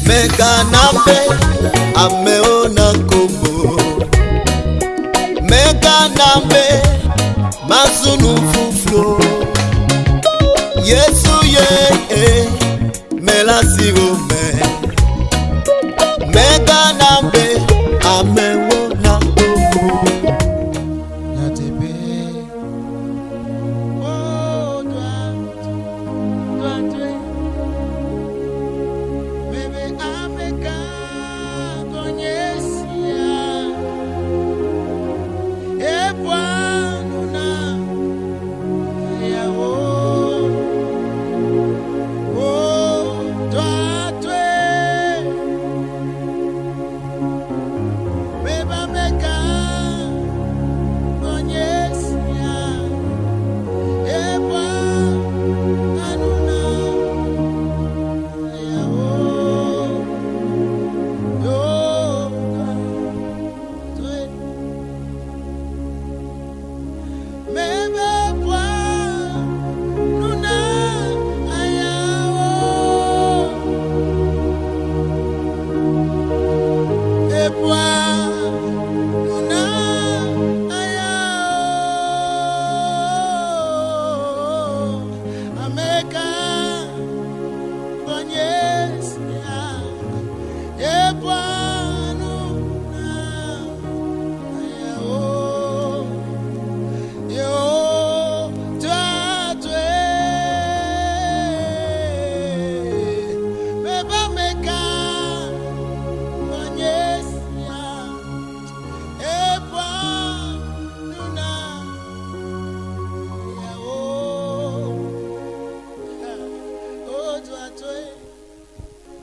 Mekanambe ameona kombo. Mekanambe mazunu fuflo. Yesu ye melasigo me. Mekanambe ameona kombo. Natebe oh toi bébé Africa konyesia e bwana yawo oh toi bébé Africa konyesia e bwana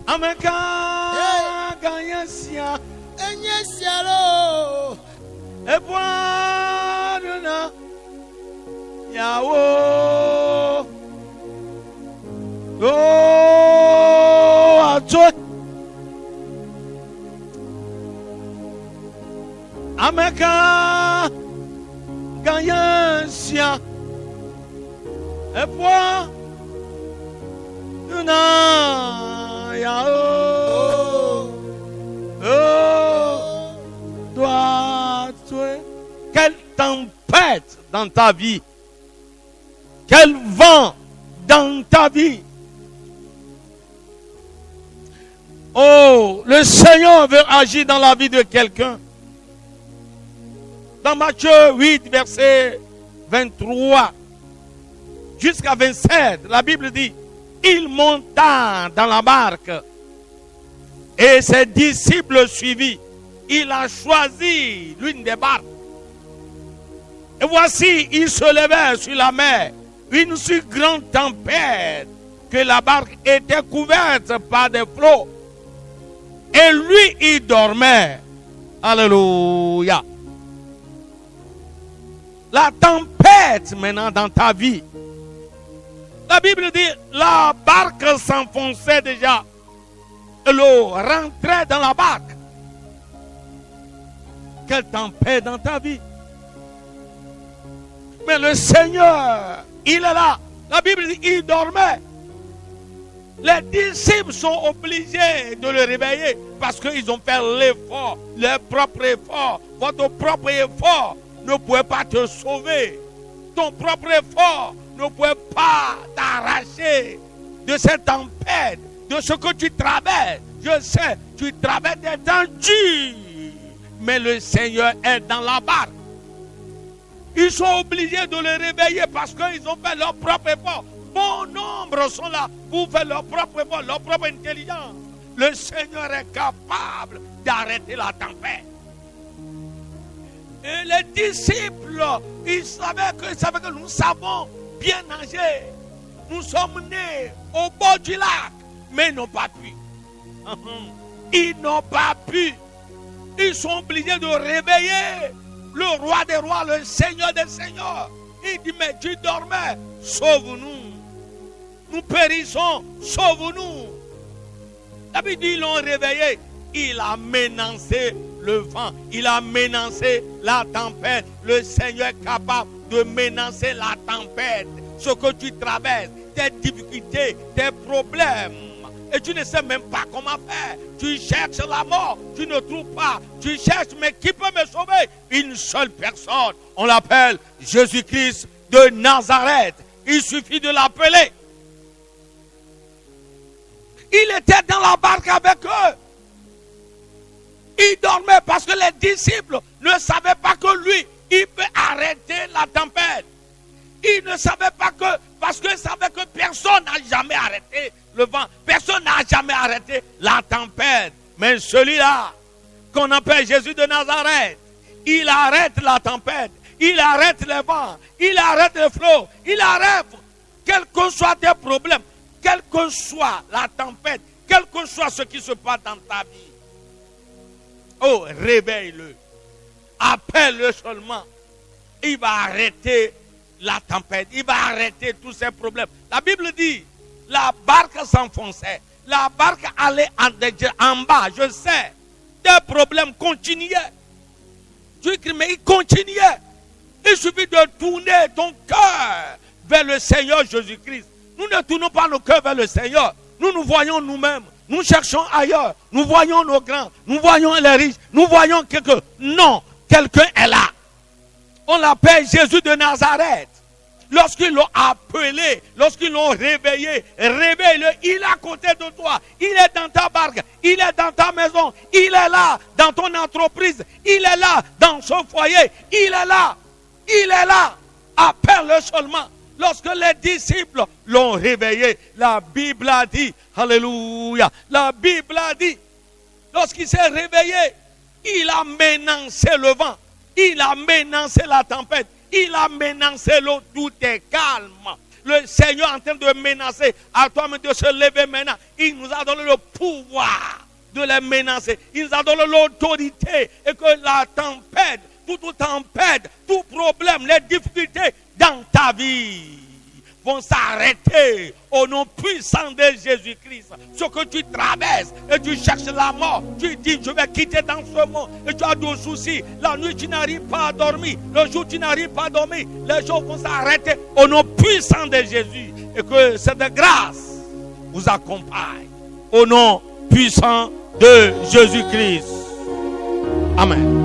Ameka ganyesia enyesia lo ebwanuna yawo oh ato Ameka ganyesia ebwanuna quelle tempête dans ta vie, quel vent dans ta vie. Oh, le Seigneur veut agir dans la vie de quelqu'un. Dans Matthieu 8, verset 23 jusqu'à 27, la Bible dit: il monta dans la barque et ses disciples le suivirent. Il a choisi l'une des barques. Et voici, il se levait sur la mer une si grande tempête que la barque était couverte par des flots. Et lui, il dormait. Alléluia. La tempête maintenant dans ta vie. La Bible dit, la barque s'enfonçait déjà. L'eau rentrait dans la barque. Quelle tempête dans ta vie. Mais le Seigneur, il est là. La Bible dit, il dormait. Les disciples sont obligés de le réveiller parce qu'ils ont fait l'effort, leur propre effort. Votre propre effort ne pouvait pas te sauver. Ton propre effort ne pouvait pas t'arracher de cette tempête, de ce que tu traverses. Je sais, tu traverses des temps durs, mais le Seigneur est dans la barque. Ils sont obligés de le réveiller parce qu'ils ont fait leur propre effort. Bon nombre sont là pour faire leur propre effort, leur propre intelligence. Le Seigneur est capable d'arrêter la tempête. Et les disciples, ils savaient que nous savons bien nager. Nous sommes nés au bord du lac, mais ils n'ont pas pu. Ils n'ont pas pu. Ils sont obligés de réveiller le roi des rois, le Seigneur des seigneurs. Il dit, mais tu dormais, sauve-nous. Nous périssons, sauve-nous. La Bible dit, ils l'ont réveillé. Il a menacé le vent. Il a menacé la tempête. Le Seigneur est capable de menacer la tempête. Ce que tu traverses, tes difficultés, tes problèmes, et tu ne sais même pas comment faire. Tu cherches la mort, tu ne trouves pas. Tu cherches, mais qui peut me sauver? Une seule personne. On l'appelle Jésus-Christ de Nazareth. Il suffit de l'appeler. Il était dans la barque avec eux. Il dormait parce que les disciples ne savaient pas que lui, il peut arrêter la tempête. Il ne savait pas que, parce qu'il savait que personne n'a jamais arrêté le vent. Personne n'a jamais arrêté la tempête. Mais celui-là, qu'on appelle Jésus de Nazareth, il arrête la tempête. Il arrête le vent. Il arrête le flot. Il arrête, quels que soient tes problèmes, quelle que soit la tempête, quel que soit ce qui se passe dans ta vie. Oh, réveille-le. Appelle-le seulement. Il va arrêter la tempête. Il va arrêter tous ces problèmes. La Bible dit, la barque s'enfonçait. La barque allait en bas. Je sais, des problèmes continuaient. Tu écris, mais il continuait. Il suffit de tourner ton cœur vers le Seigneur Jésus-Christ. Nous ne tournons pas nos cœurs vers le Seigneur. Nous nous voyons nous-mêmes. Nous cherchons ailleurs. Nous voyons nos grands. Nous voyons les riches. Nous voyons quelqu'un. Non, quelqu'un est là. On l'appelle Jésus de Nazareth. Lorsqu'ils l'ont appelé, lorsqu'ils l'ont réveillé, réveille-le. Il est à côté de toi. Il est dans ta barque. Il est dans ta maison. Il est là dans ton entreprise. Il est là dans son foyer. Il est là. Il est là. Appelle-le seulement. Lorsque les disciples l'ont réveillé, la Bible a dit, alléluia, la Bible a dit, lorsqu'il s'est réveillé, il a menacé le vent, il a menacé la tempête, il a menacé l'eau, tout est calme. Le Seigneur est en train de menacer, à toi de se lever maintenant. Il nous a donné le pouvoir de les menacer. Il nous a donné l'autorité et que la tempête, toute tempête, tout problème, les difficultés dans ta vie vont s'arrêter au nom puissant de Jésus-Christ. Ce que tu traverses et tu cherches la mort, tu dis je vais quitter dans ce monde et tu as des soucis. La nuit tu n'arrives pas à dormir, le jour tu n'arrives pas à dormir. Les jours vont s'arrêter au nom puissant de Jésus et que cette grâce vous accompagne au nom puissant de Jésus-Christ. Amen.